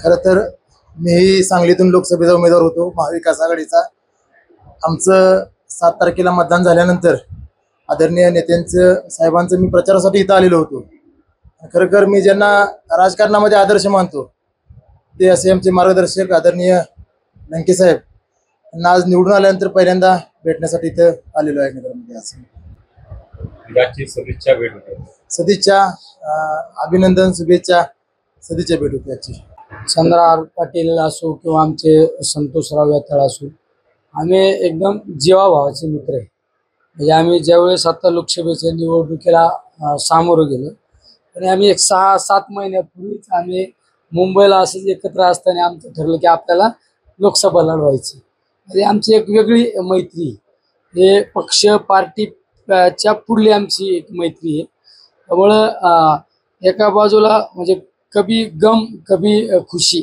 खरं तर मीही सांगलीतून लोकसभेचा उमेदवार होतो महाविकास आघाडीचा। आमचं 7 तारखेला मतदान झाल्यानंतर आदरणीय नेत्यांचं साहेबांचं मी प्रचारासाठी इथं आलेलो होतो। खरं मी ज्यांना राजकारणामध्ये आदर्श मानतो ते असे आमचे मार्गदर्शक आदरणीय लंके साहेब यांना आज निवडून आल्यानंतर पहिल्यांदा भेटण्यासाठी इथं आलेलो आहे नगरमध्ये। आज सदिच्छा भेट होती, सदिच्छा अभिनंदन शुभेच्छा सदिच्छा भेट होती आजची। चंद्रहार पाटील असो किंवा आमचे संतोषराव यातळ असो, आम्ही एकदम जीवाभावाचे मित्र आहे। म्हणजे आम्ही ज्यावेळेस आता लोकसभेच्या निवडणुकीला सामोरं गेलो आणि आम्ही एक 6-7 महिन्यापूर्वीच आम्ही मुंबईला असंच एकत्र असताना आमचं ठरलं की आपल्याला लोकसभा लढवायची। म्हणजे आमची एक वेगळी मैत्री, हे पक्ष पार्टीच्या पुढली आमची एक मैत्री आहे। त्यामुळं एका बाजूला म्हणजे कभी गम कभी खुशी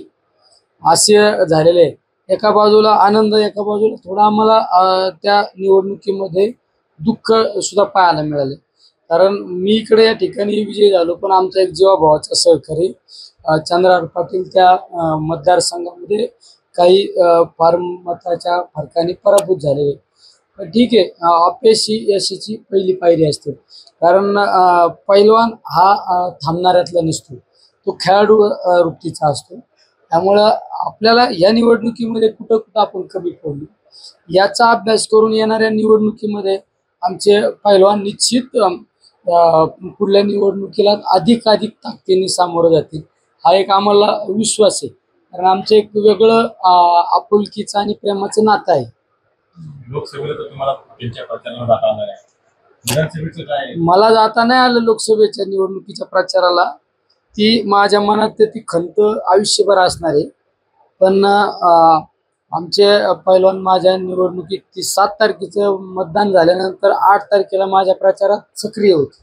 असे झालेले आहे। एका बाजूला आनंद, एका बाजूला थोडा आम्हाला त्या निवडणुकीमध्ये दुःख सुद्धा पाहायला मिळाले। कारण मी इकडे या ठिकाणी विजयी झालो, पण आमचा एक जीवाभावाचा सहकारी चंद्रहार पाटील त्या मतदारसंघामध्ये काही फार मताच्या फरकाने पराभूत झालेले। ठीक आहे, अपयश ही यशाची पहिली पायरी असते। कारण पैलवान हा थांबणाऱ्यातला नसतो, तो खेळाडू वृत्तीचा असतो। त्यामुळं आपल्याला या निवडणुकीमध्ये कुठं कुठं आपण कमी पडलो याचा अभ्यास करून येणाऱ्या निवडणुकीमध्ये आमचे पैलवान निश्चित पुढल्या निवडणुकीला अधिकाधिक ताकदीने सामोरं जातील, हा एक आम्हाला विश्वास आहे। कारण आमचं एक वेगळं आपुलकीचं आणि प्रेमाचं नातं आहे। लोकसभेला तर तुम्हाला त्यांच्या प्रचाराला जाता आलं नाही, विधानसभेचं काय? मला जाता नाही आलं लोकसभेच्या निवडणुकीच्या प्रचाराला, ती माझ्या मनात ती खंत आयुष्यभर असणार आहे। पण आमचे पैलवान माझ्या निवडणुकीत 7 तारखेचं मतदान झाल्यानंतर 8 तारखेला माझ्या प्रचारात सक्रिय होते।